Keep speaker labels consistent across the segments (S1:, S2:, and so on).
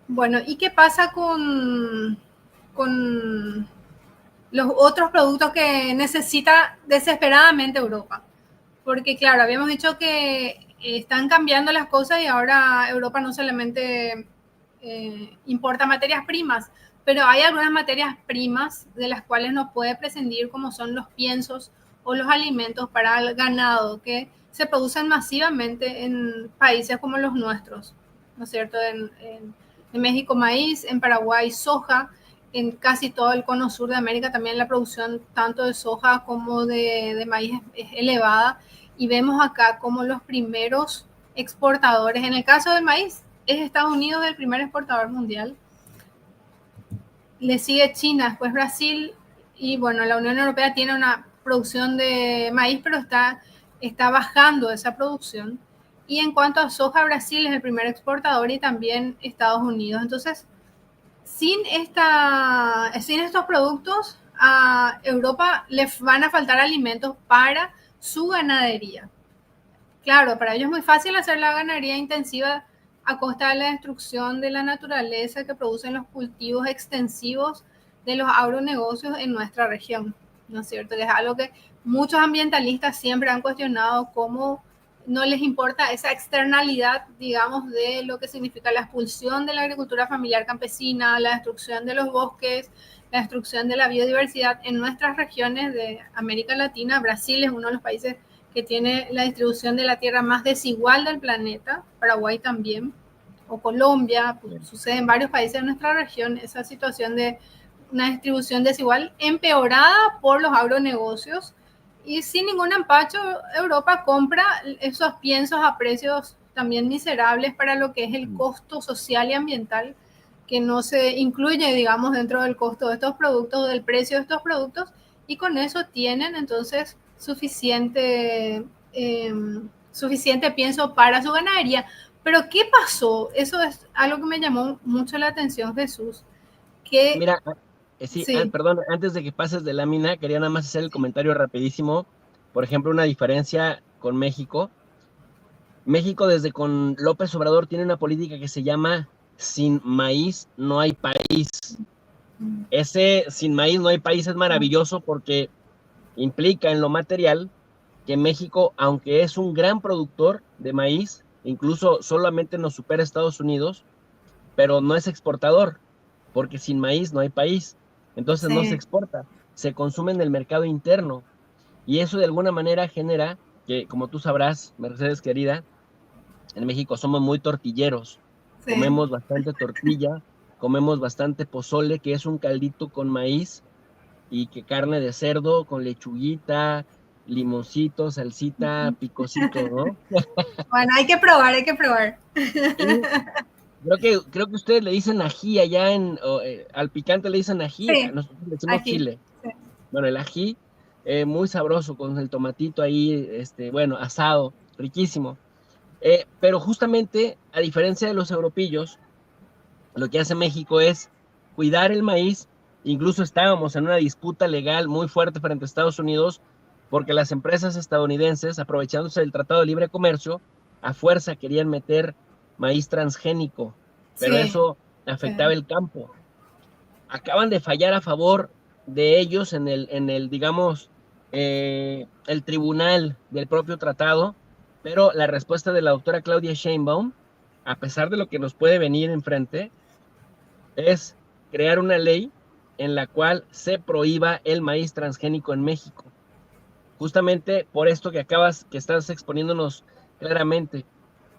S1: Bueno, ¿y qué pasa con los otros productos que necesita desesperadamente Europa? Porque claro, habíamos dicho que están cambiando las cosas y ahora Europa no solamente importa materias primas, pero hay algunas materias primas de las cuales no puede prescindir, como son los piensos o los alimentos para el ganado, que se producen masivamente en países como los nuestros, ¿no es cierto? En México maíz, en Paraguay soja, en casi todo el cono sur de América también la producción tanto de soja como de maíz es elevada, y vemos acá como los primeros exportadores, en el caso del maíz, es Estados Unidos el primer exportador mundial, le sigue China, después Brasil, y bueno, la Unión Europea tiene una producción de maíz, pero está bajando esa producción. Y en cuanto a soja, Brasil es el primer exportador y también Estados Unidos. Entonces, sin estos productos, a Europa le van a faltar alimentos para su ganadería. Claro, para ellos es muy fácil hacer la ganadería intensiva a costa de la destrucción de la naturaleza que producen los cultivos extensivos de los agronegocios en nuestra región, ¿no es cierto? Que es algo que muchos ambientalistas siempre han cuestionado, cómo no les importa esa externalidad, digamos, de lo que significa la expulsión de la agricultura familiar campesina, la destrucción de los bosques, la destrucción de la biodiversidad en nuestras regiones de América Latina. Brasil es uno de los países que tiene la distribución de la tierra más desigual del planeta, Paraguay también, o Colombia, pues, sucede en varios países de nuestra región esa situación de una distribución desigual empeorada por los agronegocios, y sin ningún empacho Europa compra esos piensos a precios también miserables para lo que es el costo social y ambiental, que no se incluye, digamos, dentro del costo de estos productos, del precio de estos productos, y con eso tienen entonces eh, suficiente pienso para su ganadería. Pero ¿qué pasó? Eso es algo que me llamó mucho la atención, Jesús. Que
S2: Mira, sí,
S1: sí,
S2: perdón, antes de que pases de lámina, quería nada más hacer el
S1: sí,
S2: comentario rapidísimo. Por ejemplo, una diferencia con México. México desde con López Obrador tiene una política que se llama sin maíz no hay país. Ese sin maíz no hay país es maravilloso porque implica en lo material que México, aunque es un gran productor de maíz, incluso solamente nos supera Estados Unidos, pero no es exportador, porque sin maíz no hay país. Entonces no se
S1: sí,
S2: exporta, se consume en el mercado interno. Y eso de alguna manera genera que, como tú sabrás, Mercedes querida, en México somos muy tortilleros.
S1: sí.
S2: Comemos bastante tortilla, comemos bastante pozole, que es un caldito con maíz y que carne de cerdo con lechuguita, limoncito, salsita, picocito, ¿no?
S1: Bueno, hay que probar, hay que probar.
S2: Y creo que ustedes le dicen ají allá al picante le dicen ají, a
S1: Sí,
S2: nosotros le decimos
S1: aquí.
S2: chile.
S1: Sí.
S2: Bueno, el ají, muy sabroso con el tomatito ahí, bueno, asado, riquísimo. Pero justamente, a diferencia de los europeos, lo que hace México es cuidar el maíz. Incluso estábamos en una disputa legal muy fuerte frente a Estados Unidos porque las empresas estadounidenses, aprovechándose del Tratado de Libre Comercio, a fuerza querían meter maíz transgénico, pero
S1: Sí,
S2: eso
S1: sí.
S2: afectaba el campo. Acaban de fallar a favor de ellos digamos, el tribunal del propio tratado, pero la respuesta de la doctora Claudia Sheinbaum, a pesar de lo que nos puede venir enfrente, es crear una ley en la cual se prohíba el maíz transgénico en México. Justamente por esto que estás exponiéndonos claramente.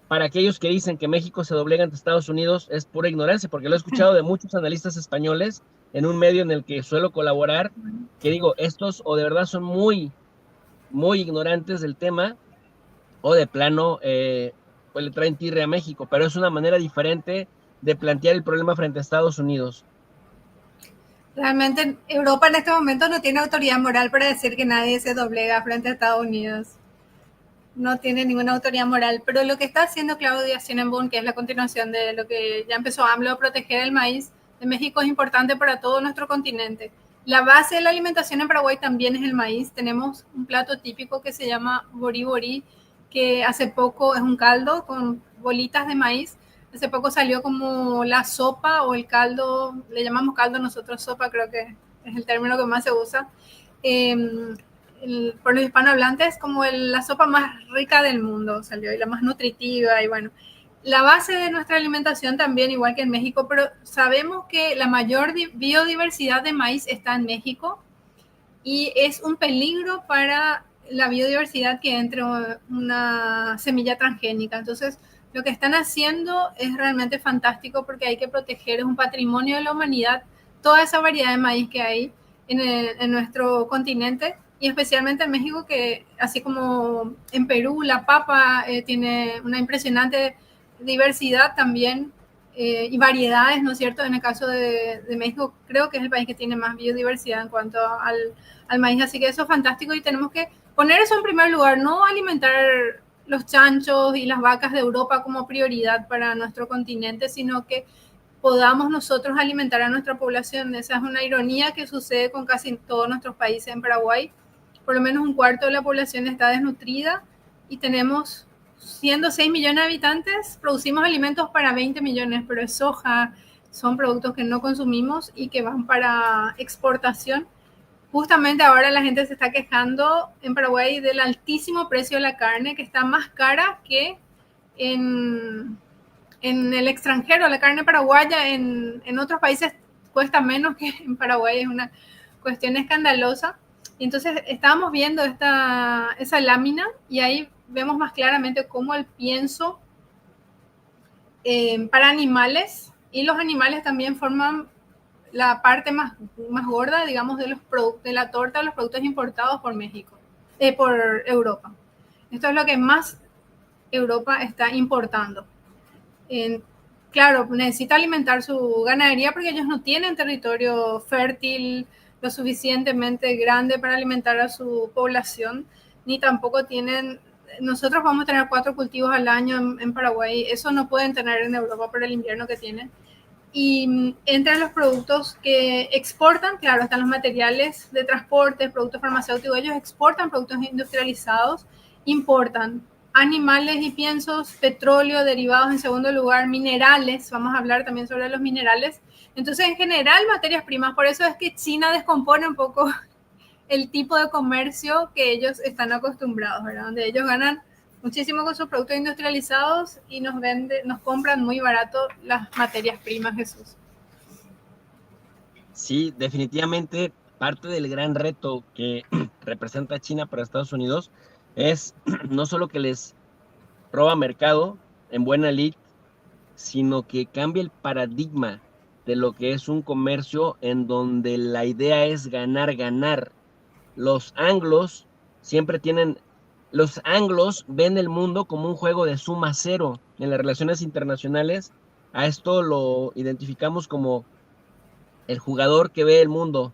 S2: Para aquellos que dicen que México se doblega ante Estados Unidos, es pura ignorancia, porque lo he escuchado de muchos analistas españoles en un medio en el que suelo colaborar, que digo, estos o de verdad son muy, muy ignorantes del tema, o de plano, pues le traen tirre a México, pero es una manera diferente de plantear el problema frente a Estados Unidos.
S1: Realmente Europa en este momento no tiene autoridad moral para decir que nadie se doblega frente a Estados Unidos. No tiene ninguna autoridad moral, pero lo que está haciendo Claudia Sheinbaum, que es la continuación de lo que ya empezó AMLO a proteger el maíz de México, es importante para todo nuestro continente. La base de la alimentación en Paraguay también es el maíz. Tenemos un plato típico que se llama bori bori, que hace poco es un caldo con bolitas de maíz. Hace poco salió como la sopa o el caldo, le llamamos caldo nosotros sopa, creo que es el término que más se usa, por los hispanohablantes, como la sopa más rica del mundo salió y la más nutritiva y bueno, la base de nuestra alimentación también, igual que en México, pero sabemos que la mayor biodiversidad de maíz está en México y es un peligro para la biodiversidad que entre una semilla transgénica. Entonces, lo que están haciendo es realmente fantástico porque hay que proteger, es un patrimonio de la humanidad, toda esa variedad de maíz que hay en nuestro continente y especialmente en México, que así como en Perú la papa tiene una impresionante diversidad también y variedades, ¿no es cierto? En el caso de México, creo que es el país que tiene más biodiversidad en cuanto al maíz, así que eso es fantástico y tenemos que poner eso en primer lugar, no alimentar los chanchos y las vacas de Europa como prioridad para nuestro continente, sino que podamos nosotros alimentar a nuestra población. Esa es una ironía que sucede con casi todos nuestros países. En Paraguay, por lo menos un cuarto de la población está desnutrida y tenemos, siendo 6 millones de habitantes, producimos alimentos para 20 millones, pero es soja, son productos que no consumimos y que van para exportación. Justamente ahora la gente se está quejando en Paraguay del altísimo precio de la carne, que está más cara que en el extranjero. La carne paraguaya en otros países cuesta menos que en Paraguay, es una cuestión escandalosa. Y entonces estábamos viendo esa lámina y ahí vemos más claramente cómo el pienso para animales y los animales también forman la parte más gorda, digamos, de la torta de los productos importados por México, por Europa. Esto es lo que más Europa está importando. Claro, necesita alimentar su ganadería porque ellos no tienen territorio fértil lo suficientemente grande para alimentar a su población, ni tampoco tienen, nosotros vamos a tener 4 cultivos al año en Paraguay, eso no pueden tener en Europa por el invierno que tienen. Y entre los productos que exportan, claro, están los materiales de transporte, productos farmacéuticos, ellos exportan productos industrializados, importan animales y piensos, petróleo, derivados en segundo lugar, minerales, vamos a hablar también sobre los minerales. Entonces, en general, materias primas, por eso es que China descompone un poco el tipo de comercio que ellos están acostumbrados, ¿verdad? Donde ellos ganan muchísimo con sus productos industrializados y nos compran muy barato las materias primas, Jesús.
S2: Sí, definitivamente parte del gran reto que representa China para Estados Unidos es no solo que les roba mercado en buena lid, sino que cambia el paradigma de lo que es un comercio en donde la idea es ganar, ganar. Los anglos siempre tienen, los anglos ven el mundo como un juego de suma cero. En las relaciones internacionales, a esto lo identificamos como el jugador que ve el mundo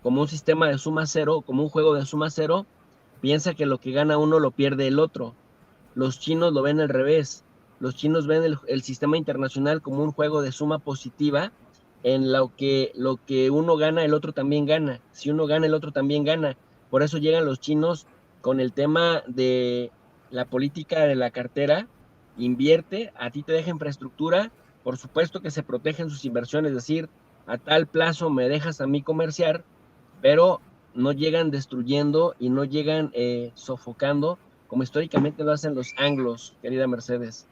S2: como un sistema de suma cero, como un juego de suma cero, piensa que lo que gana uno lo pierde el otro. Los chinos lo ven al revés. Los chinos ven el sistema internacional como un juego de suma positiva en lo que uno gana, el otro también gana. Si uno gana, el otro también gana. Por eso llegan los chinos con el tema de la política de la cartera, invierte, a ti te deja infraestructura, por supuesto que se protegen sus inversiones, es decir, a tal plazo me dejas a mí comerciar, pero no llegan destruyendo y no llegan sofocando como históricamente lo hacen los anglos, querida Mercedes.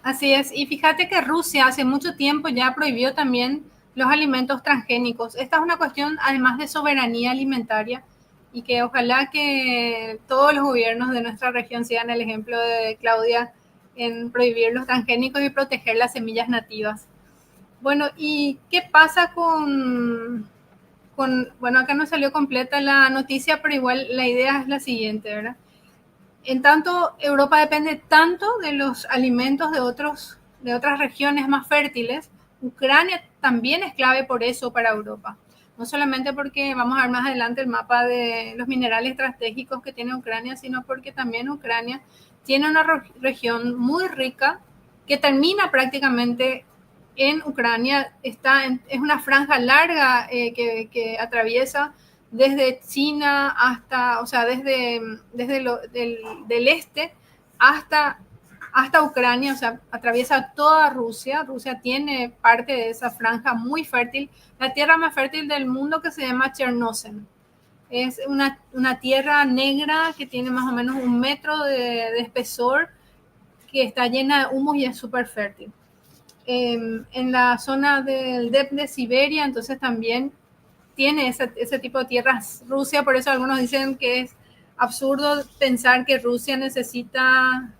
S1: Así es, y fíjate que Rusia hace mucho tiempo ya prohibió también los alimentos transgénicos. Esta es una cuestión además de soberanía alimentaria y que ojalá que todos los gobiernos de nuestra región sigan el ejemplo de Claudia en prohibir los transgénicos y proteger las semillas nativas. Bueno, ¿y qué pasa bueno, acá no salió completa la noticia, pero igual la idea es la siguiente, ¿verdad? En tanto, Europa depende tanto de los alimentos de otras regiones más fértiles, Ucrania también es clave por eso para Europa. No solamente porque vamos a ver más adelante el mapa de los minerales estratégicos que tiene Ucrania, sino porque también Ucrania tiene una región muy rica que termina prácticamente en Ucrania. Es una franja larga que atraviesa desde China hasta, o sea, desde del este hasta hasta Ucrania, o sea, atraviesa toda Rusia. Rusia tiene parte de esa franja muy fértil, la tierra más fértil del mundo que se llama Chernozem. Es una tierra negra que tiene más o menos 1 metro de espesor, que está llena de humus y es súper fértil. En la zona del DEP de Siberia, entonces también tiene ese tipo de tierras Rusia, por eso algunos dicen que es absurdo pensar que Rusia necesita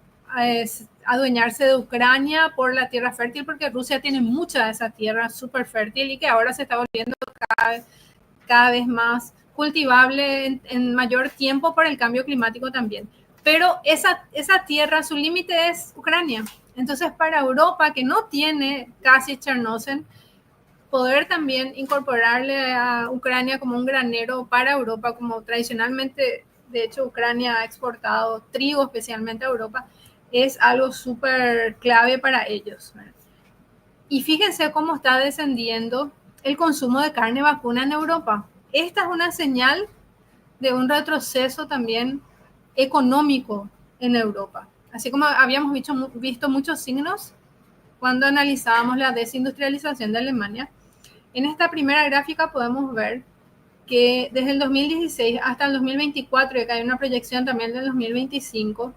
S1: adueñarse de Ucrania por la tierra fértil, porque Rusia tiene mucha de esa tierra súper fértil y que ahora se está volviendo cada vez más cultivable en mayor tiempo por el cambio climático también. Pero esa tierra, su límite es Ucrania. Entonces, para Europa, que no tiene casi Chernozem, poder también incorporarle a Ucrania como un granero para Europa, como tradicionalmente, de hecho, Ucrania ha exportado trigo especialmente a Europa, es algo súper clave para ellos. Y fíjense cómo está descendiendo el consumo de carne vacuna en Europa. Esta es una señal de un retroceso también económico en Europa. Así como habíamos visto muchos signos cuando analizábamos la desindustrialización de Alemania, en esta primera gráfica podemos ver que desde el 2016 hasta el 2024, y acá hay una proyección también del 2025,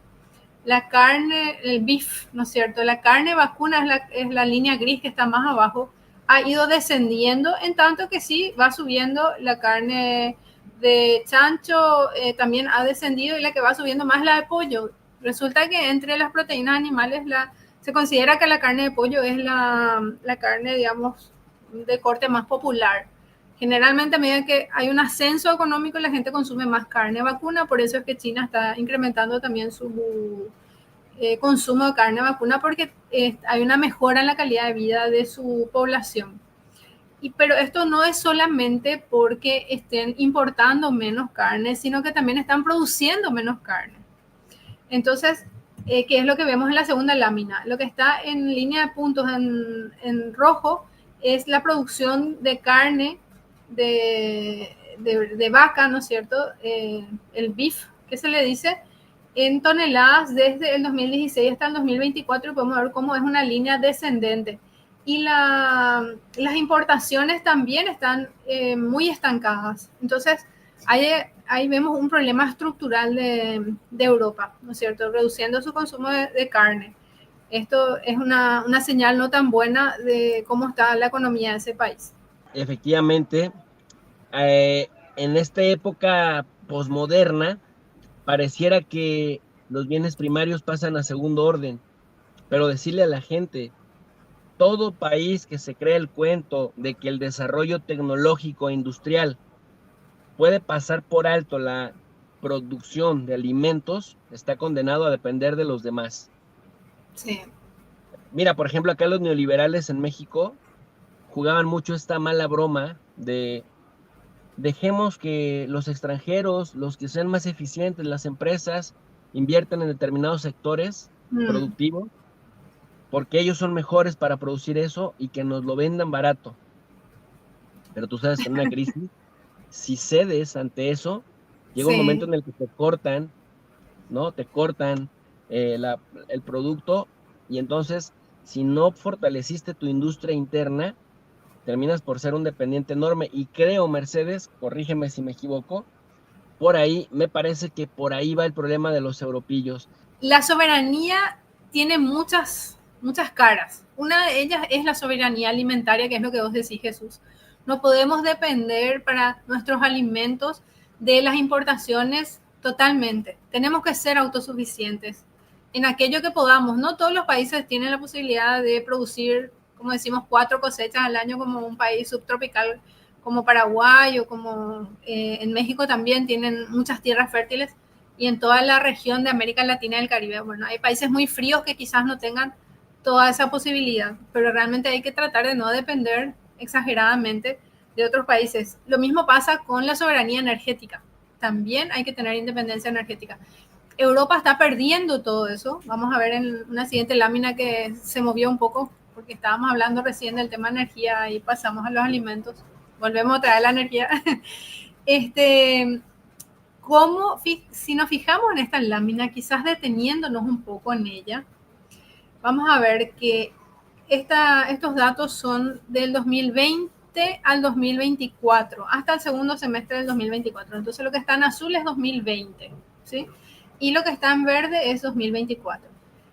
S1: la carne, el beef, ¿no es cierto? La carne vacuna es la línea gris que está más abajo, ha ido descendiendo, en tanto que sí va subiendo la carne de chancho, también ha descendido, y la que va subiendo más la de pollo. Resulta que entre las proteínas animales se considera que la carne de pollo es la carne, digamos, de corte más popular. Generalmente, a medida que hay un ascenso económico, la gente consume más carne vacuna, por eso es que China está incrementando también su consumo de carne vacuna, porque hay una mejora en la calidad de vida de su población. Pero esto no es solamente porque estén importando menos carne, sino que también están produciendo menos carne. Entonces, ¿qué es lo que vemos en la segunda lámina? Lo que está en línea de puntos en rojo es la producción de carne de vaca, ¿no es cierto? El beef, que se le dice, en toneladas desde el 2016 hasta el 2024, y podemos ver cómo es una línea descendente. Y las importaciones también están muy estancadas. Entonces, ahí vemos un problema estructural de Europa, ¿no es cierto? Reduciendo su consumo de carne. Esto es una señal no tan buena de cómo está la economía de ese país.
S2: Efectivamente, en esta época posmoderna, pareciera que los bienes primarios pasan a segundo orden, pero decirle a la gente, todo país que se cree el cuento de que el desarrollo tecnológico e industrial puede pasar por alto la producción de alimentos, está condenado a depender de los demás.
S1: Sí.
S2: Mira, por ejemplo, acá los neoliberales en México jugaban mucho esta mala broma de dejemos que los extranjeros, los que sean más eficientes, las empresas, inviertan en determinados sectores productivos, porque ellos son mejores para producir eso y que nos lo vendan barato. Pero tú sabes que en una crisis, si cedes ante eso, llega un momento
S1: Sí.
S2: en el que te cortan, ¿no? Te cortan el producto, y entonces, si no fortaleciste tu industria interna, terminas por ser un dependiente enorme. Y creo, Mercedes, corrígeme si me equivoco, por ahí, me parece que por ahí va el problema de los europillos.
S1: La soberanía tiene muchas caras. Una de ellas es la soberanía alimentaria, que es lo que vos decís, Jesús. No podemos depender para nuestros alimentos de las importaciones totalmente. Tenemos que ser autosuficientes en aquello que podamos. No todos los países tienen la posibilidad de producir, como decimos, 4 cosechas al año, como un país subtropical como Paraguay, o como en México también tienen muchas tierras fértiles, y en toda la región de América Latina y el Caribe. Bueno, hay países muy fríos que quizás no tengan toda esa posibilidad, pero realmente hay que tratar de no depender exageradamente de otros países. Lo mismo pasa con la soberanía energética. También hay que tener independencia energética. Europa está perdiendo todo eso. Vamos a ver en una siguiente lámina que se movió un poco, porque estábamos hablando recién del tema energía y pasamos a los alimentos. Volvemos a traer la energía. Si nos fijamos en esta lámina, quizás deteniéndonos un poco en ella, vamos a ver que estos datos son del 2020 al 2024, hasta el segundo semestre del 2024. Entonces lo que está en azul es 2020, ¿sí? Y lo que está en verde es 2024.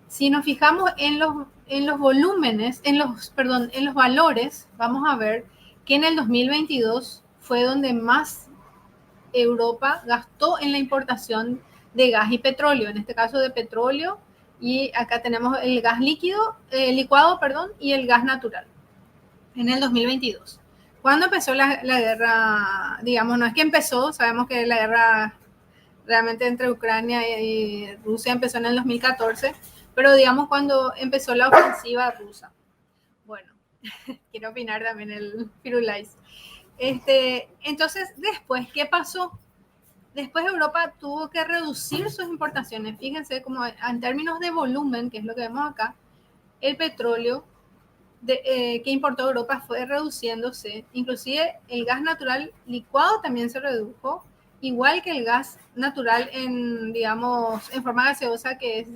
S1: Si nos fijamos en los volúmenes, en los valores, vamos a ver que en el 2022 fue donde más Europa gastó en la importación de gas y petróleo, en este caso de petróleo, y acá tenemos el gas licuado, y el gas natural, en el 2022. ¿Cuándo empezó la guerra? Digamos, no es que empezó, sabemos que la guerra realmente entre Ucrania y Rusia empezó en el 2014, pero digamos cuando empezó la ofensiva rusa. Bueno, quiero opinar también el Firulais. Entonces, después, ¿qué pasó? Después Europa tuvo que reducir sus importaciones. Fíjense como en términos de volumen, que es lo que vemos acá, el petróleo que importó Europa fue reduciéndose. Inclusive el gas natural licuado también se redujo, igual que el gas natural digamos, en forma gaseosa, que es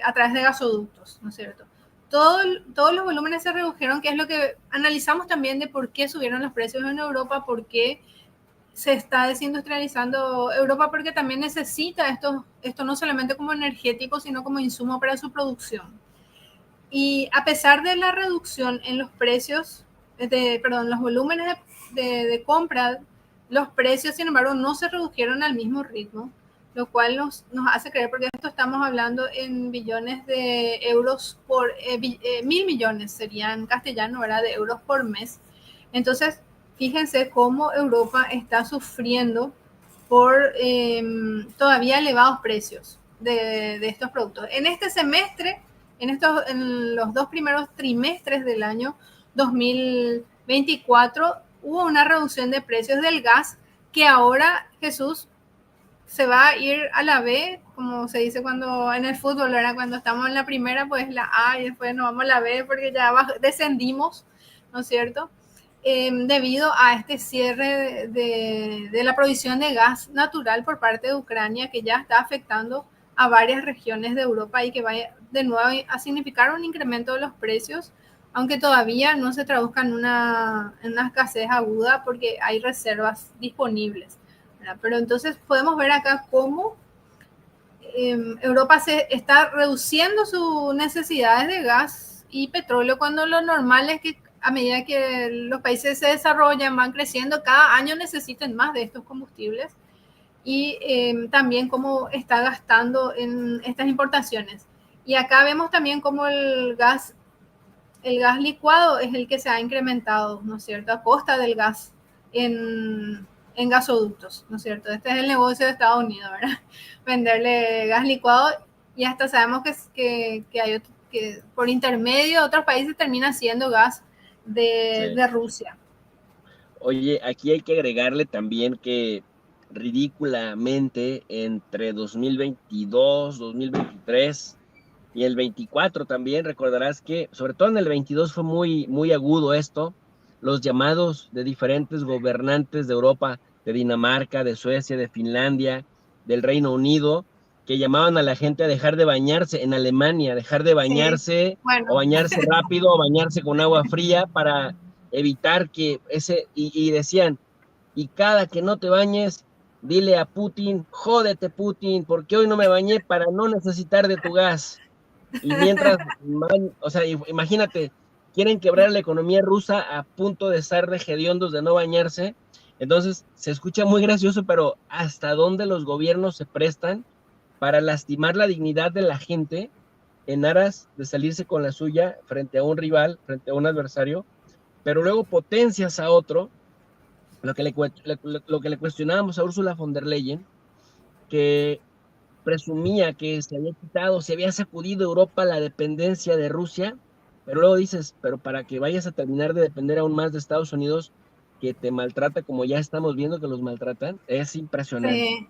S1: a través de gasoductos, ¿no es cierto? Todos los volúmenes se redujeron, que es lo que analizamos también de por qué subieron los precios en Europa, por qué se está desindustrializando Europa, porque también necesita esto no solamente como energético, sino como insumo para su producción. Y a pesar de la reducción en los precios, los volúmenes de compra, los precios, sin embargo, no se redujeron al mismo ritmo, lo cual nos hace creer, porque esto estamos hablando en billones de euros por, 1.000 millones serían en castellano, ¿verdad? De euros por mes. Entonces, fíjense cómo Europa está sufriendo por todavía elevados precios de estos productos. En este semestre, en los 2 primeros trimestres del año 2024, hubo una reducción de precios del gas, que ahora, Jesús, se va a ir a la B, como se dice cuando en el fútbol, ¿verdad? Cuando estamos en la primera, pues la A, y después nos vamos a la B porque ya descendimos, ¿no es cierto? Debido a este cierre de la provisión de gas natural por parte de Ucrania, que ya está afectando a varias regiones de Europa y que va de nuevo a significar un incremento de los precios, aunque todavía no se traduzca en una escasez aguda porque hay reservas disponibles, ¿verdad? Pero entonces podemos ver acá cómo Europa se está reduciendo sus necesidades de gas y petróleo, cuando lo normal es que a medida que los países se desarrollan, van creciendo, cada año necesiten más de estos combustibles, y también cómo está gastando en estas importaciones. Y acá vemos también cómo el gas licuado es el que se ha incrementado, ¿no es cierto?, a costa del gas en gasoductos, ¿no es cierto? Este es el negocio de Estados Unidos, ¿verdad? Venderle gas licuado, y hasta sabemos que hay que por intermedio de otros países termina siendo gas de Rusia.
S2: Oye, aquí hay que agregarle también que ridículamente entre 2022, 2023 y el 24 también, recordarás que sobre todo en el 22 fue muy, muy agudo esto, los llamados de diferentes gobernantes de Europa, de Dinamarca, de Suecia, de Finlandia, del Reino Unido, que llamaban a la gente a dejar de bañarse en Alemania, dejar de bañarse,
S1: sí, bueno,
S2: o bañarse rápido, o bañarse con agua fría para evitar que y decían, y cada que no te bañes, dile a Putin, jódete Putin, porque hoy no me bañé para no necesitar de tu gas. Y mientras, o sea, imagínate, quieren quebrar la economía rusa a punto de estar de hediondos de no bañarse. Entonces, se escucha muy gracioso, pero ¿hasta dónde los gobiernos se prestan para lastimar la dignidad de la gente en aras de salirse con la suya frente a un rival, frente a un adversario, pero luego potencias a otro? Lo que le cuestionábamos a Ursula von der Leyen, que presumía que se había quitado, se había sacudido Europa la dependencia de Rusia, pero luego dices, pero para que vayas a terminar de depender aún más de Estados Unidos, que te maltrata como ya estamos viendo que los maltratan, es impresionante.
S1: Sí.